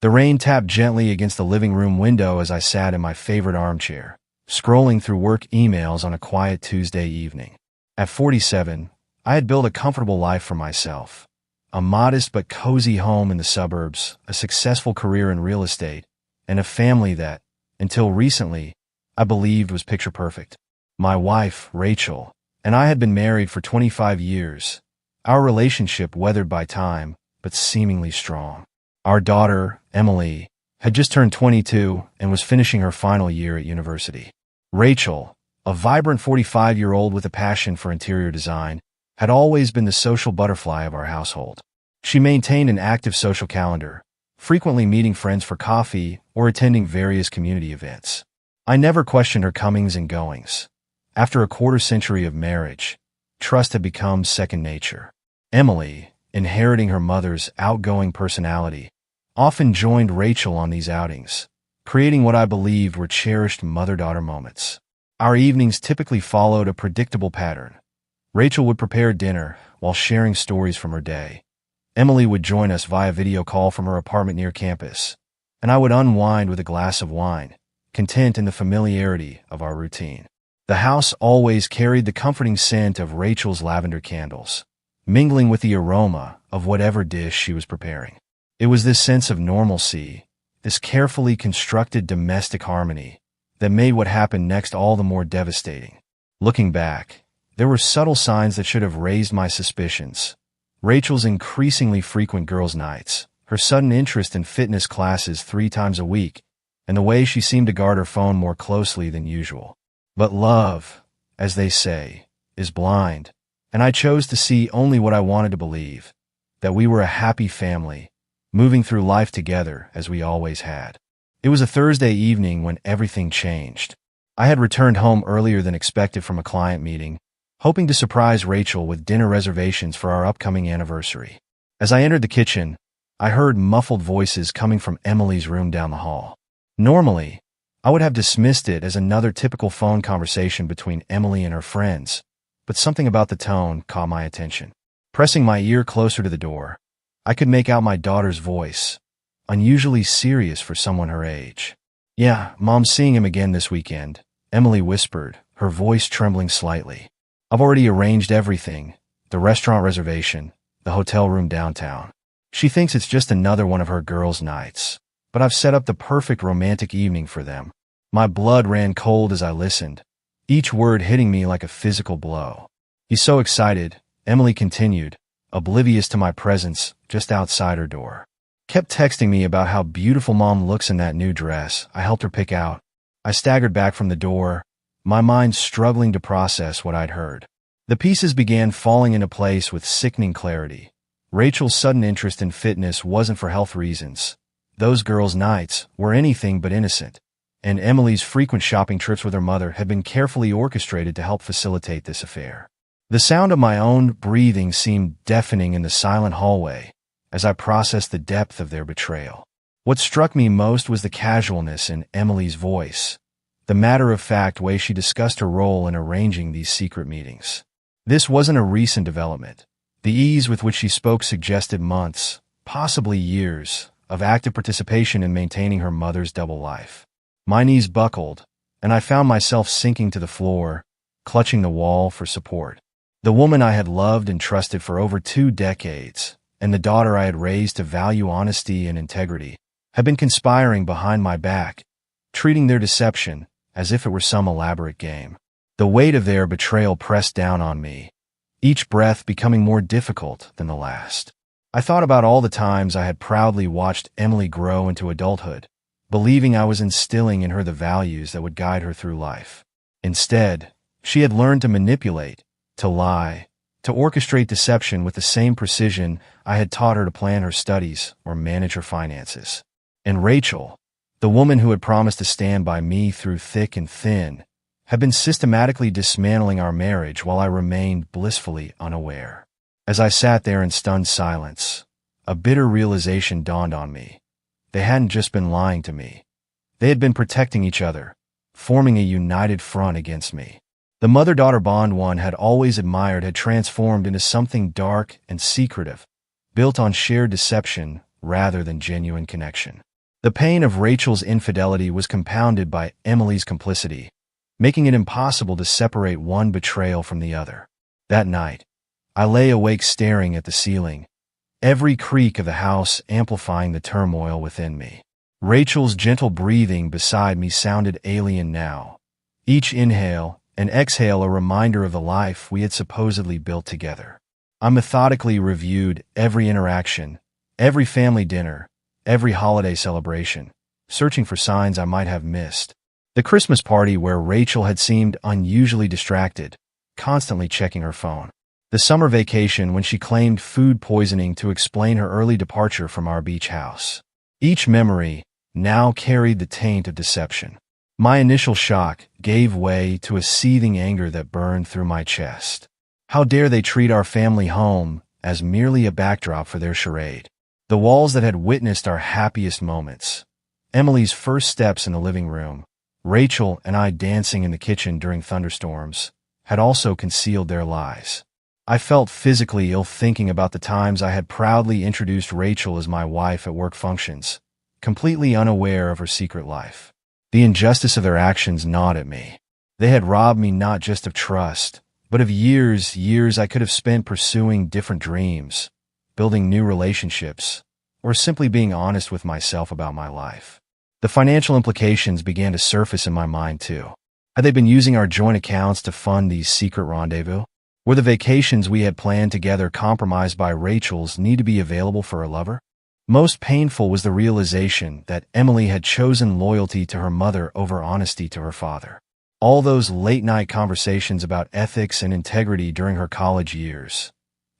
The rain tapped gently against the living room window as I sat in my favorite armchair, scrolling through work emails on a quiet Tuesday evening. At 47, I had built a comfortable life for myself. A modest but cozy home in the suburbs, a successful career in real estate, and a family that, until recently, I believed was picture perfect. My wife, Rachel, and I had been married for 25 years, our relationship weathered by time, but seemingly strong. Our daughter, Emily, had just turned 22 and was finishing her final year at university. Rachel, a vibrant 45-year-old with a passion for interior design, had always been the social butterfly of our household. She maintained an active social calendar, frequently meeting friends for coffee or attending various community events. I never questioned her comings and goings. After a quarter-century of marriage, trust had become second nature. Emily, inheriting her mother's outgoing personality, often joined Rachel on these outings, creating what I believed were cherished mother-daughter moments. Our evenings typically followed a predictable pattern. Rachel would prepare dinner while sharing stories from her day. Emily would join us via video call from her apartment near campus, and I would unwind with a glass of wine, content in the familiarity of our routine. The house always carried the comforting scent of Rachel's lavender candles, mingling with the aroma of whatever dish she was preparing. It was this sense of normalcy, this carefully constructed domestic harmony, that made what happened next all the more devastating. Looking back, there were subtle signs that should have raised my suspicions. Rachel's increasingly frequent girls' nights, her sudden interest in fitness classes 3 times a week, and the way she seemed to guard her phone more closely than usual. But love, as they say, is blind, and I chose to see only what I wanted to believe, that we were a happy family, moving through life together as we always had. It was a Thursday evening when everything changed. I had returned home earlier than expected from a client meeting, hoping to surprise Rachel with dinner reservations for our upcoming anniversary. As I entered the kitchen, I heard muffled voices coming from Emily's room down the hall. Normally, I would have dismissed it as another typical phone conversation between Emily and her friends, but something about the tone caught my attention. Pressing my ear closer to the door, I could make out my daughter's voice, unusually serious for someone her age. "Yeah, Mom's seeing him again this weekend," Emily whispered, her voice trembling slightly. "I've already arranged everything, the restaurant reservation, the hotel room downtown. She thinks it's just another one of her girls' nights, but I've set up the perfect romantic evening for them." My blood ran cold as I listened, each word hitting me like a physical blow. "He's so excited," Emily continued, oblivious to my presence just outside her door. "Kept texting me about how beautiful Mom looks in that new dress I helped her pick out." I staggered back from the door, my mind struggling to process what I'd heard. The pieces began falling into place with sickening clarity. Rachel's sudden interest in fitness wasn't for health reasons. Those girls' nights were anything but innocent, and Emily's frequent shopping trips with her mother had been carefully orchestrated to help facilitate this affair. The sound of my own breathing seemed deafening in the silent hallway as I processed the depth of their betrayal. What struck me most was the casualness in Emily's voice, the matter-of-fact way she discussed her role in arranging these secret meetings. This wasn't a recent development. The ease with which she spoke suggested months, possibly years, of active participation in maintaining her mother's double life. My knees buckled, and I found myself sinking to the floor, clutching the wall for support. The woman I had loved and trusted for over 2 decades, and the daughter I had raised to value honesty and integrity, had been conspiring behind my back, treating their deception as if it were some elaborate game. The weight of their betrayal pressed down on me, each breath becoming more difficult than the last. I thought about all the times I had proudly watched Emily grow into adulthood, believing I was instilling in her the values that would guide her through life. Instead, she had learned to manipulate, to lie, to orchestrate deception with the same precision I had taught her to plan her studies or manage her finances. And Rachel, the woman who had promised to stand by me through thick and thin, had been systematically dismantling our marriage while I remained blissfully unaware. As I sat there in stunned silence, a bitter realization dawned on me. They hadn't just been lying to me. They had been protecting each other, forming a united front against me. The mother-daughter bond one had always admired had transformed into something dark and secretive, built on shared deception rather than genuine connection. The pain of Rachel's infidelity was compounded by Emily's complicity, making it impossible to separate one betrayal from the other. That night, I lay awake staring at the ceiling, every creak of the house amplifying the turmoil within me. Rachel's gentle breathing beside me sounded alien now, each inhale and exhale a reminder of the life we had supposedly built together. I methodically reviewed every interaction, every family dinner, every holiday celebration, searching for signs I might have missed. The Christmas party where Rachel had seemed unusually distracted, constantly checking her phone. The summer vacation when she claimed food poisoning to explain her early departure from our beach house. Each memory now carried the taint of deception. My initial shock gave way to a seething anger that burned through my chest. How dare they treat our family home as merely a backdrop for their charade? The walls that had witnessed our happiest moments, Emily's first steps in the living room, Rachel and I dancing in the kitchen during thunderstorms, had also concealed their lies. I felt physically ill thinking about the times I had proudly introduced Rachel as my wife at work functions, completely unaware of her secret life. The injustice of their actions gnawed at me. They had robbed me not just of trust, but of years I could have spent pursuing different dreams, building new relationships, or simply being honest with myself about my life. The financial implications began to surface in my mind too. Had they been using our joint accounts to fund these secret rendezvous? Were the vacations we had planned together compromised by Rachel's need to be available for her lover? Most painful was the realization that Emily had chosen loyalty to her mother over honesty to her father. All those late-night conversations about ethics and integrity during her college years.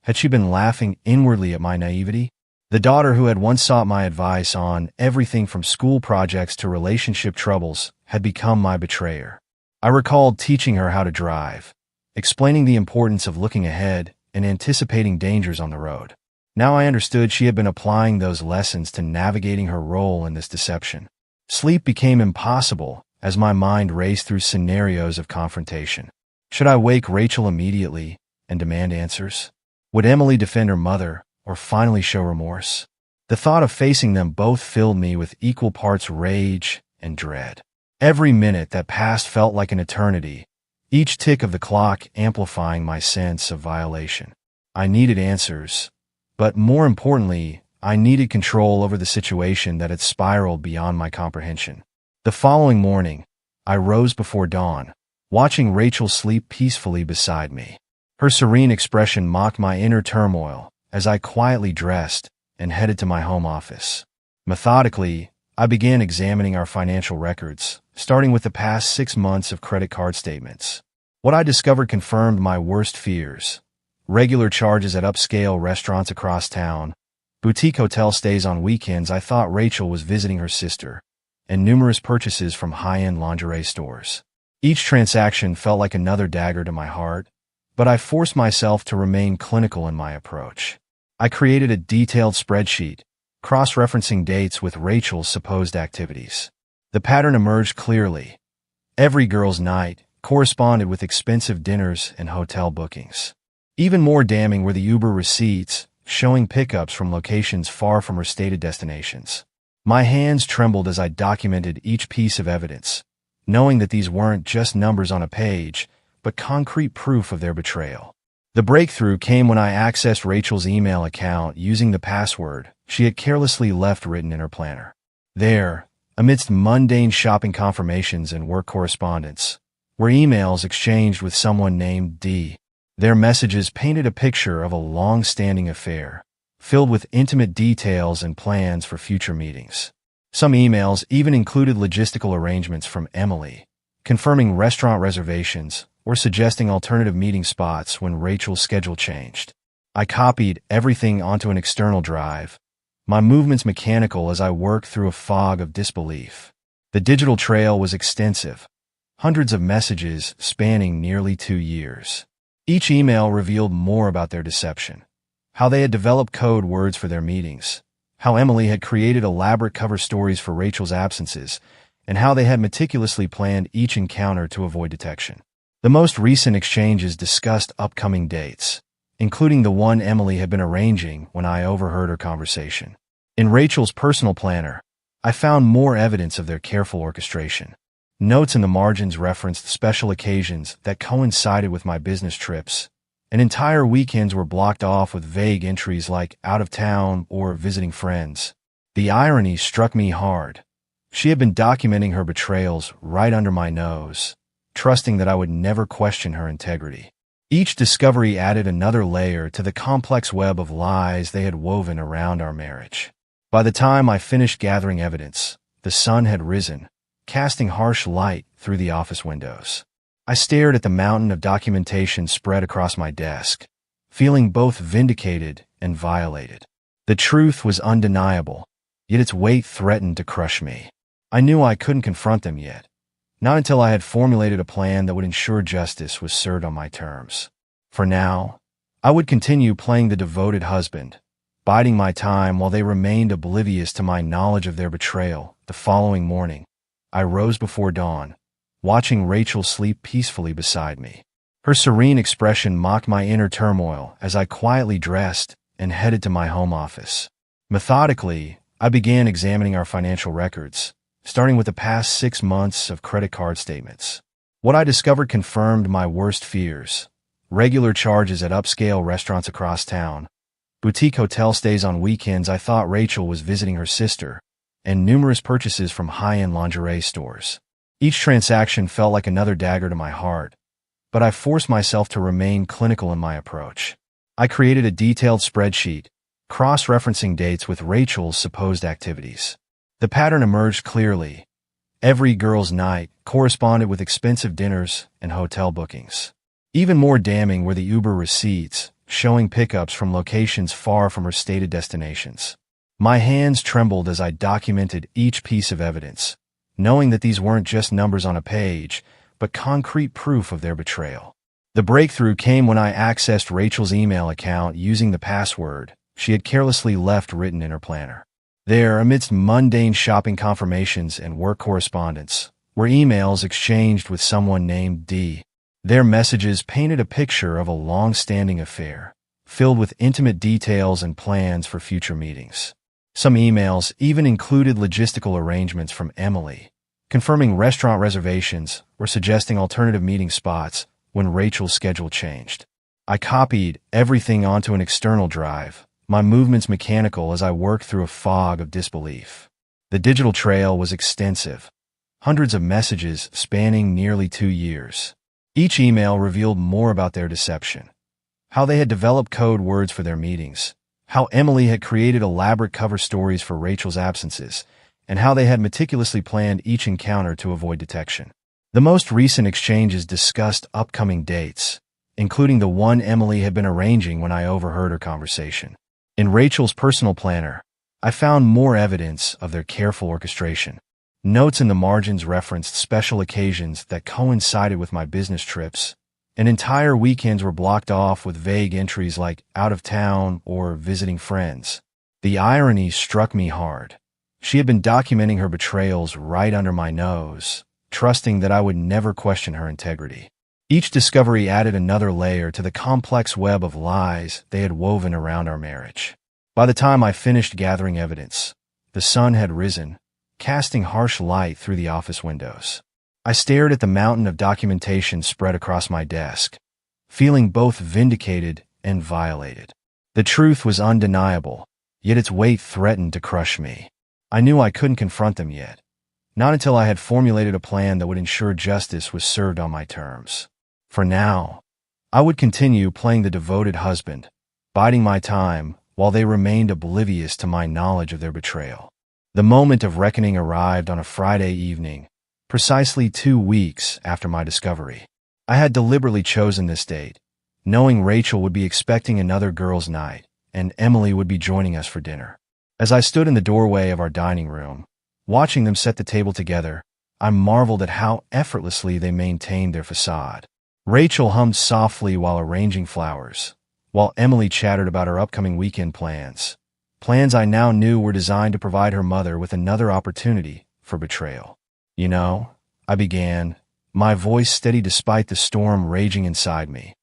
Had she been laughing inwardly at my naivety? The daughter who had once sought my advice on everything from school projects to relationship troubles had become my betrayer. I recalled teaching her how to drive, explaining the importance of looking ahead and anticipating dangers on the road. Now I understood she had been applying those lessons to navigating her role in this deception. Sleep became impossible as my mind raced through scenarios of confrontation. Should I wake Rachel immediately and demand answers? Would Emily defend her mother or finally show remorse? The thought of facing them both filled me with equal parts rage and dread. Every minute that passed felt like an eternity, each tick of the clock amplifying my sense of violation. I needed answers, but more importantly, I needed control over the situation that had spiraled beyond my comprehension. The following morning, I rose before dawn, watching Rachel sleep peacefully beside me. Her serene expression mocked my inner turmoil as I quietly dressed and headed to my home office. Methodically, I began examining our financial records, starting with the past 6 months of credit card statements. What I discovered confirmed my worst fears. Regular charges at upscale restaurants across town, boutique hotel stays on weekends I thought Rachel was visiting her sister, and numerous purchases from high-end lingerie stores. Each transaction felt like another dagger to my heart, but I forced myself to remain clinical in my approach. I created a detailed spreadsheet, cross-referencing dates with Rachel's supposed activities. The pattern emerged clearly. Every girl's night corresponded with expensive dinners and hotel bookings. Even more damning were the Uber receipts, showing pickups from locations far from her stated destinations. My hands trembled as I documented each piece of evidence, knowing that these weren't just numbers on a page, but concrete proof of their betrayal. The breakthrough came when I accessed Rachel's email account using the password she had carelessly left written in her planner. There, amidst mundane shopping confirmations and work correspondence, were emails exchanged with someone named D. Their messages painted a picture of a long-standing affair, filled with intimate details and plans for future meetings. Some emails even included logistical arrangements from Emily, confirming restaurant reservations or suggesting alternative meeting spots when Rachel's schedule changed. I copied everything onto an external drive, my movements mechanical as I worked through a fog of disbelief. The digital trail was extensive, hundreds of messages spanning nearly 2 years. Each email revealed more about their deception, how they had developed code words for their meetings, how Emily had created elaborate cover stories for Rachel's absences, and how they had meticulously planned each encounter to avoid detection. The most recent exchanges discussed upcoming dates, including the one Emily had been arranging when I overheard her conversation. In Rachel's personal planner, I found more evidence of their careful orchestration. Notes in the margins referenced special occasions that coincided with my business trips, and entire weekends were blocked off with vague entries like out of town or visiting friends. The irony struck me hard. She had been documenting her betrayals right under my nose, trusting that I would never question her integrity. Each discovery added another layer to the complex web of lies they had woven around our marriage. By the time I finished gathering evidence, the sun had risen, casting harsh light through the office windows. I stared at the mountain of documentation spread across my desk, feeling both vindicated and violated. The truth was undeniable, yet its weight threatened to crush me. I knew I couldn't confront them yet, not until I had formulated a plan that would ensure justice was served on my terms. For now, I would continue playing the devoted husband, biding my time while they remained oblivious to my knowledge of their betrayal. The following morning, I rose before dawn, watching Rachel sleep peacefully beside me. Her serene expression mocked my inner turmoil as I quietly dressed and headed to my home office. Methodically, I began examining our financial records, starting with the past 6 months of credit card statements. What I discovered confirmed my worst fears: regular charges at upscale restaurants across town, boutique hotel stays on weekends I thought Rachel was visiting her sister, and numerous purchases from high-end lingerie stores. Each transaction felt like another dagger to my heart, but I forced myself to remain clinical in my approach. I created a detailed spreadsheet, cross-referencing dates with Rachel's supposed activities. The pattern emerged clearly. Every girl's night corresponded with expensive dinners and hotel bookings. Even more damning were the Uber receipts, showing pickups from locations far from her stated destinations. My hands trembled as I documented each piece of evidence, knowing that these weren't just numbers on a page, but concrete proof of their betrayal. The breakthrough came when I accessed Rachel's email account using the password she had carelessly left written in her planner. There, amidst mundane shopping confirmations and work correspondence, were emails exchanged with someone named D. Their messages painted a picture of a long-standing affair, filled with intimate details and plans for future meetings. Some emails even included logistical arrangements from Emily, confirming restaurant reservations or suggesting alternative meeting spots when Rachel's schedule changed. I copied everything onto an external drive, my movements mechanical as I worked through a fog of disbelief. The digital trail was extensive, hundreds of messages spanning nearly 2 years. Each email revealed more about their deception: how they had developed code words for their meetings, how Emily had created elaborate cover stories for Rachel's absences, and how they had meticulously planned each encounter to avoid detection. The most recent exchanges discussed upcoming dates, including the one Emily had been arranging when I overheard her conversation. In Rachel's personal planner, I found more evidence of their careful orchestration. Notes in the margins referenced special occasions that coincided with my business trips, and entire weekends were blocked off with vague entries like out of town or visiting friends. The irony struck me hard. She had been documenting her betrayals right under my nose, trusting that I would never question her integrity. Each discovery added another layer to the complex web of lies they had woven around our marriage. By the time I finished gathering evidence, the sun had risen, casting harsh light through the office windows. I stared at the mountain of documentation spread across my desk, feeling both vindicated and violated. The truth was undeniable, yet its weight threatened to crush me. I knew I couldn't confront them yet, not until I had formulated a plan that would ensure justice was served on my terms. For now, I would continue playing the devoted husband, biding my time while they remained oblivious to my knowledge of their betrayal. The moment of reckoning arrived on a Friday evening, precisely 2 weeks after my discovery. I had deliberately chosen this date, knowing Rachel would be expecting another girls' night, and Emily would be joining us for dinner. As I stood in the doorway of our dining room, watching them set the table together, I marveled at how effortlessly they maintained their facade. Rachel hummed softly while arranging flowers, while Emily chattered about her upcoming weekend plans. Plans I now knew were designed to provide her mother with another opportunity for betrayal. "You know," I began, my voice steady despite the storm raging inside me.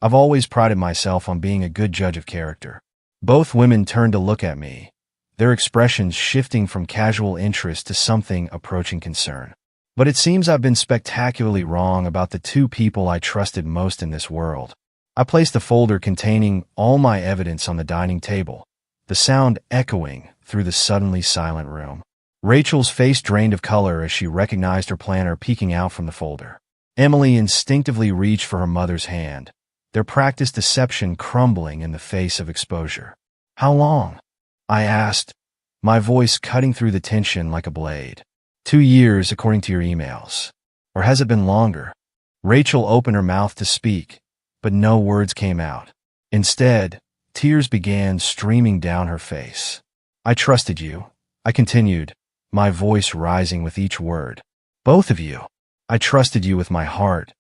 "I've always prided myself on being a good judge of character." Both women turned to look at me, their expressions shifting from casual interest to something approaching concern. But it seems I've been spectacularly wrong about the two people I trusted most in this world. I placed the folder containing all my evidence on the dining table, the sound echoing through the suddenly silent room. Rachel's face drained of color as she recognized her planner peeking out from the folder. Emily instinctively reached for her mother's hand, their practiced deception crumbling in the face of exposure. "How long?" I asked, my voice cutting through the tension like a blade. 2 years, according to your emails. Or has it been longer? Rachel opened her mouth to speak, but no words came out. Instead, tears began streaming down her face. "I trusted you," I continued, my voice rising with each word. "Both of you. I trusted you with my heart,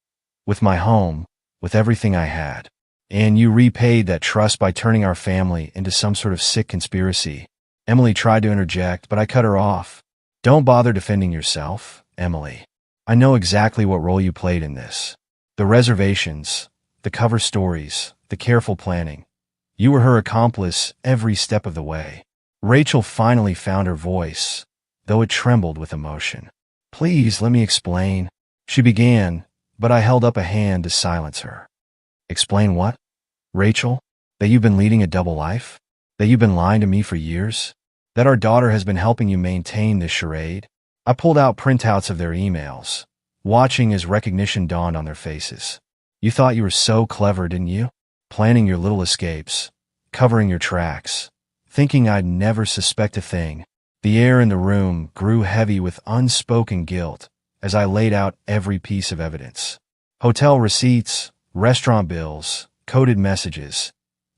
with my home, with everything I had. And you repaid that trust by turning our family into some sort of sick conspiracy." Emily tried to interject, but I cut her off. "Don't bother defending yourself, Emily. I know exactly what role you played in this. The reservations, the cover stories, the careful planning. You were her accomplice every step of the way." Rachel finally found her voice, though it trembled with emotion. "Please let me explain," she began, but I held up a hand to silence her. "Explain what? Rachel? That you've been leading a double life? That you've been lying to me for years? That our daughter has been helping you maintain this charade?" I pulled out printouts of their emails, watching as recognition dawned on their faces. "You thought you were so clever, didn't you? Planning your little escapes, covering your tracks, thinking I'd never suspect a thing." The air in the room grew heavy with unspoken guilt as I laid out every piece of evidence. Hotel receipts, restaurant bills, coded messages,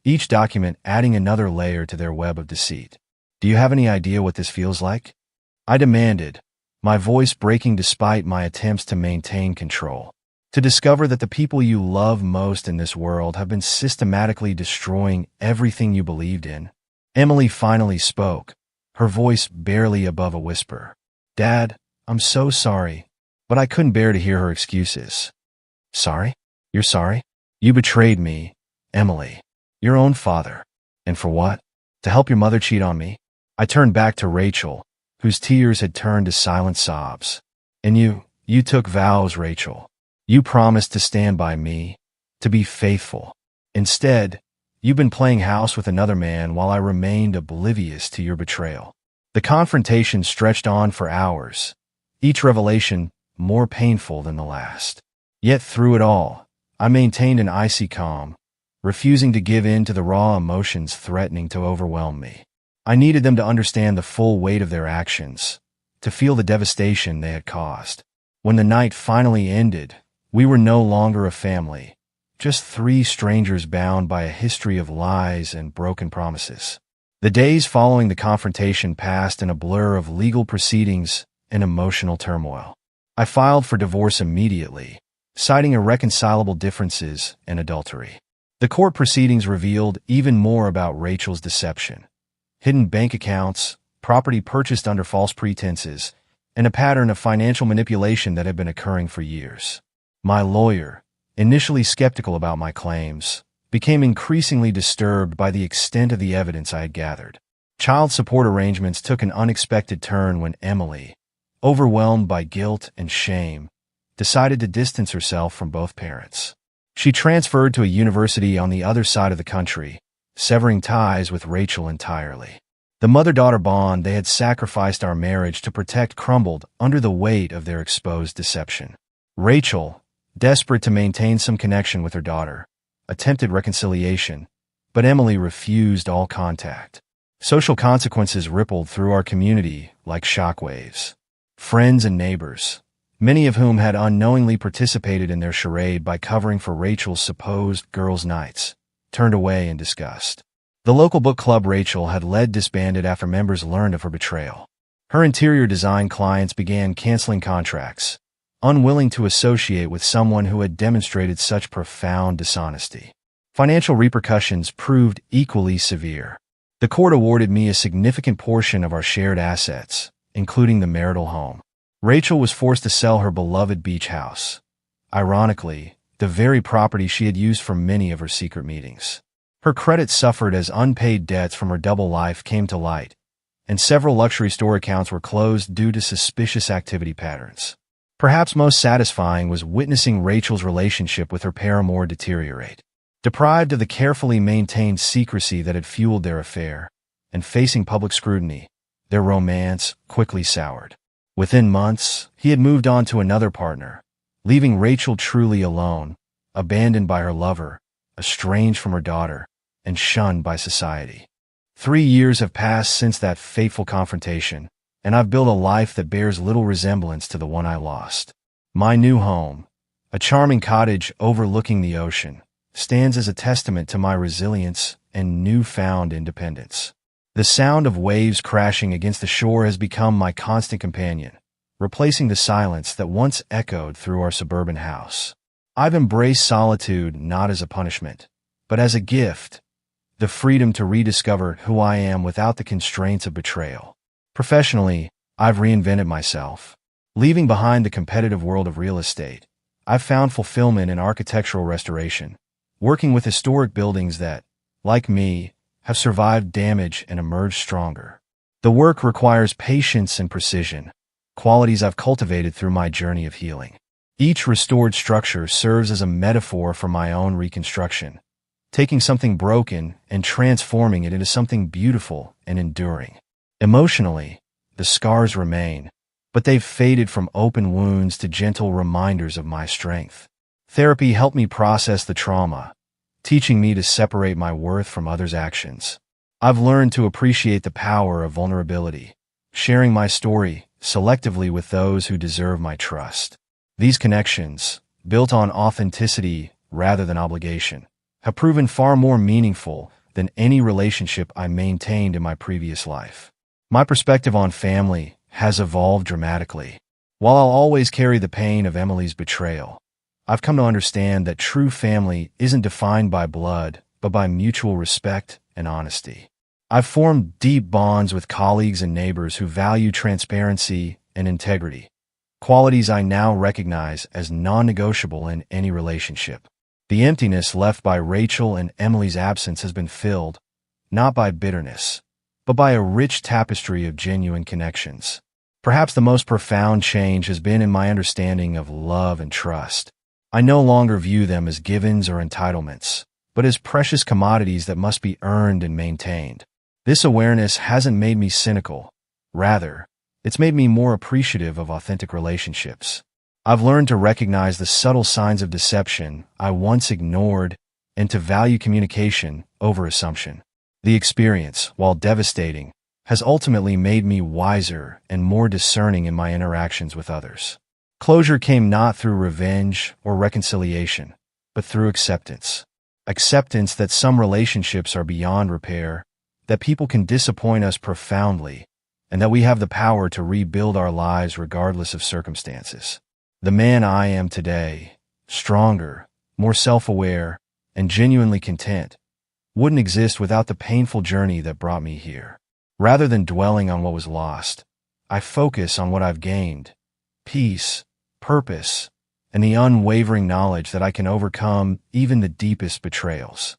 each document adding another layer to their web of deceit. "Do you have any idea what this feels like?" I demanded, my voice breaking despite my attempts to maintain control. "To discover that the people you love most in this world have been systematically destroying everything you believed in." Emily finally spoke, her voice barely above a whisper. "Dad, I'm so sorry," but I couldn't bear to hear her excuses. "Sorry? You're sorry? You betrayed me, Emily. Your own father. And for what? To help your mother cheat on me?" I turned back to Rachel, whose tears had turned to silent sobs. "And you took vows, Rachel. You promised to stand by me, to be faithful. Instead, you've been playing house with another man while I remained oblivious to your betrayal." The confrontation stretched on for hours, each revelation more painful than the last. Yet through it all, I maintained an icy calm, refusing to give in to the raw emotions threatening to overwhelm me. I needed them to understand the full weight of their actions, to feel the devastation they had caused. When the night finally ended, we were no longer a family, just 3 strangers bound by a history of lies and broken promises. The days following the confrontation passed in a blur of legal proceedings and emotional turmoil. I filed for divorce immediately, citing irreconcilable differences and adultery. The court proceedings revealed even more about Rachel's deception: hidden bank accounts, property purchased under false pretenses, and a pattern of financial manipulation that had been occurring for years. My lawyer, initially skeptical about my claims, became increasingly disturbed by the extent of the evidence I had gathered. Child support arrangements took an unexpected turn when Emily, overwhelmed by guilt and shame, decided to distance herself from both parents. She transferred to a university on the other side of the country, severing ties with Rachel entirely. The mother-daughter bond they had sacrificed our marriage to protect crumbled under the weight of their exposed deception. Rachel, desperate to maintain some connection with her daughter, attempted reconciliation, but Emily refused all contact. Social consequences rippled through our community like shockwaves. Friends and neighbors, many of whom had unknowingly participated in their charade by covering for Rachel's supposed girls' nights, turned away in disgust. The local book club Rachel had led disbanded after members learned of her betrayal. Her interior design clients began canceling contracts, unwilling to associate with someone who had demonstrated such profound dishonesty. Financial repercussions proved equally severe. The court awarded me a significant portion of our shared assets, including the marital home. Rachel was forced to sell her beloved beach house, ironically, the very property she had used for many of her secret meetings. Her credit suffered as unpaid debts from her double life came to light, and several luxury store accounts were closed due to suspicious activity patterns. Perhaps most satisfying was witnessing Rachel's relationship with her paramour deteriorate. Deprived of the carefully maintained secrecy that had fueled their affair, and facing public scrutiny, their romance quickly soured. Within months, he had moved on to another partner, leaving Rachel truly alone, abandoned by her lover, estranged from her daughter, and shunned by society. 3 years have passed since that fateful confrontation, and I've built a life that bears little resemblance to the one I lost. My new home, a charming cottage overlooking the ocean, stands as a testament to my resilience and newfound independence. The sound of waves crashing against the shore has become my constant companion, replacing the silence that once echoed through our suburban house. I've embraced solitude not as a punishment, but as a gift, the freedom to rediscover who I am without the constraints of betrayal. Professionally, I've reinvented myself. Leaving behind the competitive world of real estate, I've found fulfillment in architectural restoration, working with historic buildings that, like me, have survived damage and emerged stronger. The work requires patience and precision, qualities I've cultivated through my journey of healing. Each restored structure serves as a metaphor for my own reconstruction, taking something broken and transforming it into something beautiful and enduring. Emotionally, the scars remain, but they've faded from open wounds to gentle reminders of my strength. Therapy helped me process the trauma, teaching me to separate my worth from others' actions. I've learned to appreciate the power of vulnerability, sharing my story selectively with those who deserve my trust. These connections, built on authenticity rather than obligation, have proven far more meaningful than any relationship I maintained in my previous life. My perspective on family has evolved dramatically. While I'll always carry the pain of Emily's betrayal, I've come to understand that true family isn't defined by blood, but by mutual respect and honesty. I've formed deep bonds with colleagues and neighbors who value transparency and integrity, qualities I now recognize as non-negotiable in any relationship. The emptiness left by Rachel and Emily's absence has been filled, not by bitterness, but by a rich tapestry of genuine connections. Perhaps the most profound change has been in my understanding of love and trust. I no longer view them as givens or entitlements, but as precious commodities that must be earned and maintained. This awareness hasn't made me cynical. Rather, it's made me more appreciative of authentic relationships. I've learned to recognize the subtle signs of deception I once ignored and to value communication over assumption. The experience, while devastating, has ultimately made me wiser and more discerning in my interactions with others. Closure came not through revenge or reconciliation, but through acceptance. Acceptance that some relationships are beyond repair, that people can disappoint us profoundly, and that we have the power to rebuild our lives regardless of circumstances. The man I am today, stronger, more self-aware, and genuinely content, wouldn't exist without the painful journey that brought me here. Rather than dwelling on what was lost, I focus on what I've gained: peace, purpose, and the unwavering knowledge that I can overcome even the deepest betrayals.